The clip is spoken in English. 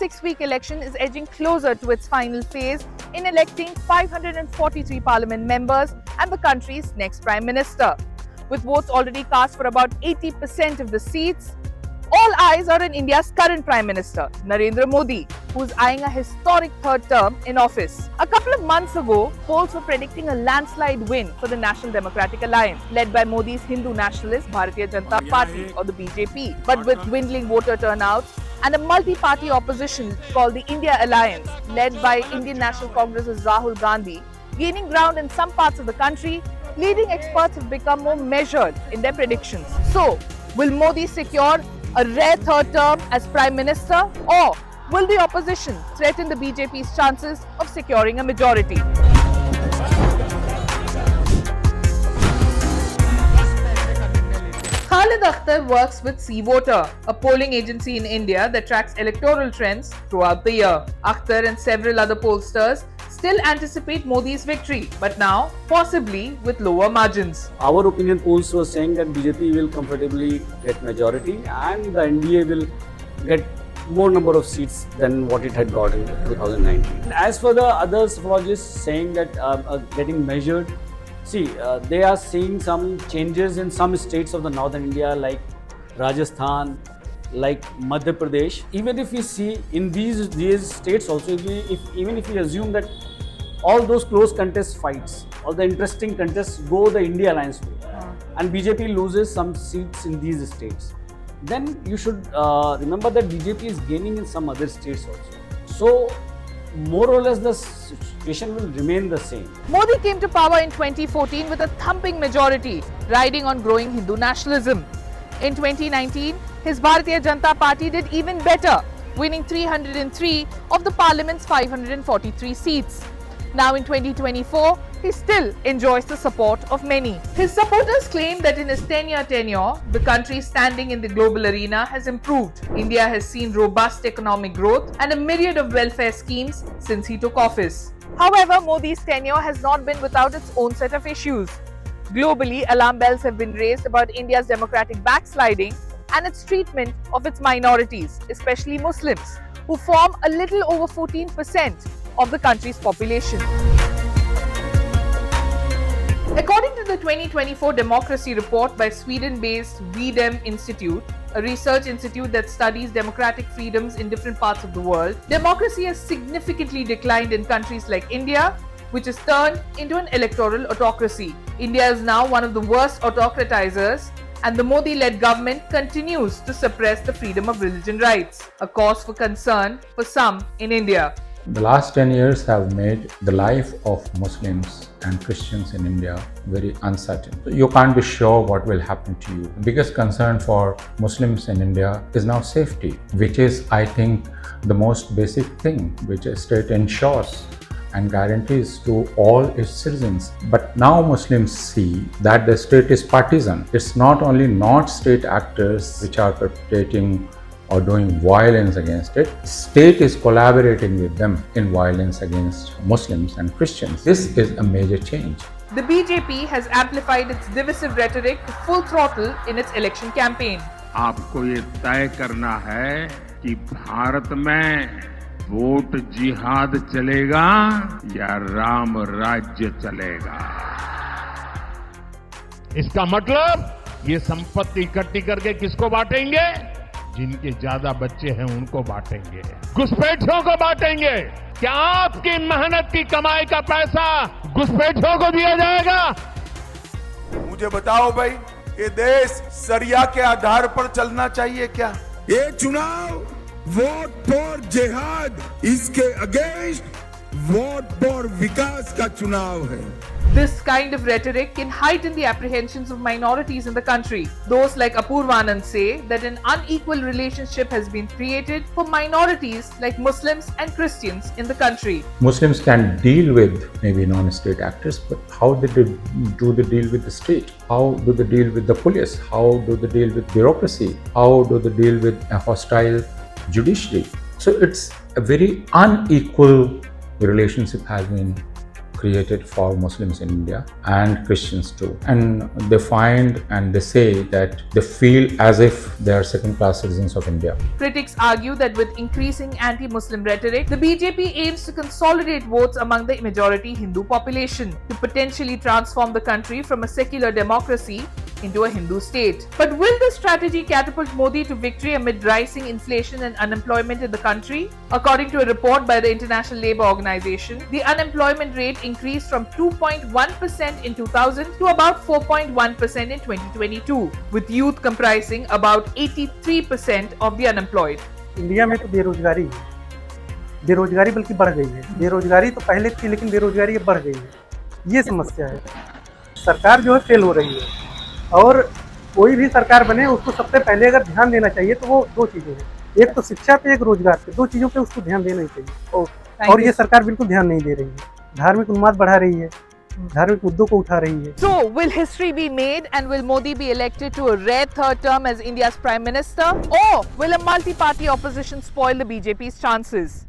6-week election is edging closer to its final phase in electing 543 parliament members and the country's next prime minister. With votes already cast for about 80% of the seats, all eyes are on India's current Prime Minister, Narendra Modi, who's eyeing a historic third term in office. A couple of months ago, polls were predicting a landslide win for the National Democratic Alliance, led by Modi's Hindu nationalist Bharatiya Janata Party or the BJP. But with dwindling voter turnout and a multi-party opposition called the India Alliance, led by Indian National Congress's Rahul Gandhi, gaining ground in some parts of the country, leading experts have become more measured in their predictions. So, will Modi secure a rare third term as Prime Minister, or will the opposition threaten the BJP's chances of securing a majority? Khalid Akhtar works with C-Voter, a polling agency in India that tracks electoral trends throughout the year. Akhtar and several other pollsters still anticipate Modi's victory, but now possibly with lower margins. Our opinion polls were saying that BJP will comfortably get majority and the NDA will get more number of seats than what it had got in 2019. As for the other sociologists saying that getting measured, they are seeing some changes in some states of the northern India like Rajasthan, like Madhya Pradesh. Even if we see in these states also, even if we assume that all those close contest fights, all the interesting contests go the India Alliance way, and BJP loses some seats in these states, then you should remember that BJP is gaining in some other states also. So, more or less the situation will remain the same. Modi came to power in 2014 with a thumping majority, riding on growing Hindu nationalism. In 2019, his Bharatiya Janata Party did even better, winning 303 of the parliament's 543 seats. Now in 2024, he still enjoys the support of many. His supporters claim that in his 10-year tenure, the country's standing in the global arena has improved. India has seen robust economic growth and a myriad of welfare schemes since he took office. However, Modi's tenure has not been without its own set of issues. Globally, alarm bells have been raised about India's democratic backsliding and its treatment of its minorities, especially Muslims, who form a little over 14% of the country's population. According to the 2024 Democracy Report by Sweden-based VDEM Institute, a research institute that studies democratic freedoms in different parts of the world, democracy has significantly declined in countries like India, which has turned into an electoral autocracy. India is now one of the worst autocratizers, and the Modi-led government continues to suppress the freedom of religion rights, a cause for concern for some in India. The last 10 years have made the life of Muslims and Christians in India very uncertain. You can't be sure what will happen to you. The biggest concern for Muslims in India is now safety, which is, I think, the most basic thing which a state ensures and guarantees to all its citizens. But now Muslims see that the state is partisan. It's not only not state actors which are perpetrating or doing violence against it. State is collaborating with them in violence against Muslims and Christians. This is a major change. The BJP has amplified its divisive rhetoric to full throttle in its election campaign. आपको ये तय करना है कि भारत में vote जिहाद चलेगा या राम राज्य चलेगा। इसका मतलब ये संपत्ति इकट्ठी करके किसको बांटेंगे? जिनके ज्यादा बच्चे हैं उनको बांटेंगे, घुसपैठियों को बांटेंगे। क्या आपकी मेहनत की कमाई का पैसा घुसपैठियों को दिया जाएगा? मुझे बताओ भाई, ये देश सरिया के आधार पर चलना चाहिए क्या? ये चुनाव वोट फॉर जिहाद, इसके अगेंस्ट वोट फॉर विकास का चुनाव है। This kind of rhetoric can heighten the apprehensions of minorities in the country. Those like Apurvanand say that an unequal relationship has been created for minorities like Muslims and Christians in the country. Muslims can deal with maybe non-state actors, but how do they deal with the state? How do they deal with the police? How do they deal with bureaucracy? How do they deal with a hostile judiciary? So it's a very unequal relationship has been created for Muslims in India and Christians too. And they find and they say that they feel as if they are second-class citizens of India. Critics argue that with increasing anti-Muslim rhetoric, the BJP aims to consolidate votes among the majority Hindu population to potentially transform the country from a secular democracy into a Hindu state. But will this strategy catapult Modi to victory amid rising inflation and unemployment in the country? According to a report by the International Labour Organization, the unemployment rate increased from 2.1% in 2000 to about 4.1% in 2022, with youth comprising about 83% of the unemployed. India में तो बेरोजगारी बल्कि बढ़ गई है। बेरोजगारी तो पहले थी लेकिन बेरोजगारी अब बढ़ गई है, ये समस्या है। सरकार जो है फेल हो रही है और कोई भी सरकार बने उसको सबसे पहले अगर ध्यान देना चाहिए तो वो दो चीज़ें हैं, एक तो शिक्षा पे, एक रोजगार पे, दो चीज़ों पे उसको ध्यान देना ही चाहिए और ये सरकार बिल्कुल ध्यान नहीं दे रही है। धार्मिक उन्माद बढ़ा रही है, धार्मिक मुद्दों को उठा रही है। So, will history be made and will Modi be elected to a rare third term as India's Prime Minister? Or will a multi-party opposition spoil the BJP's chances?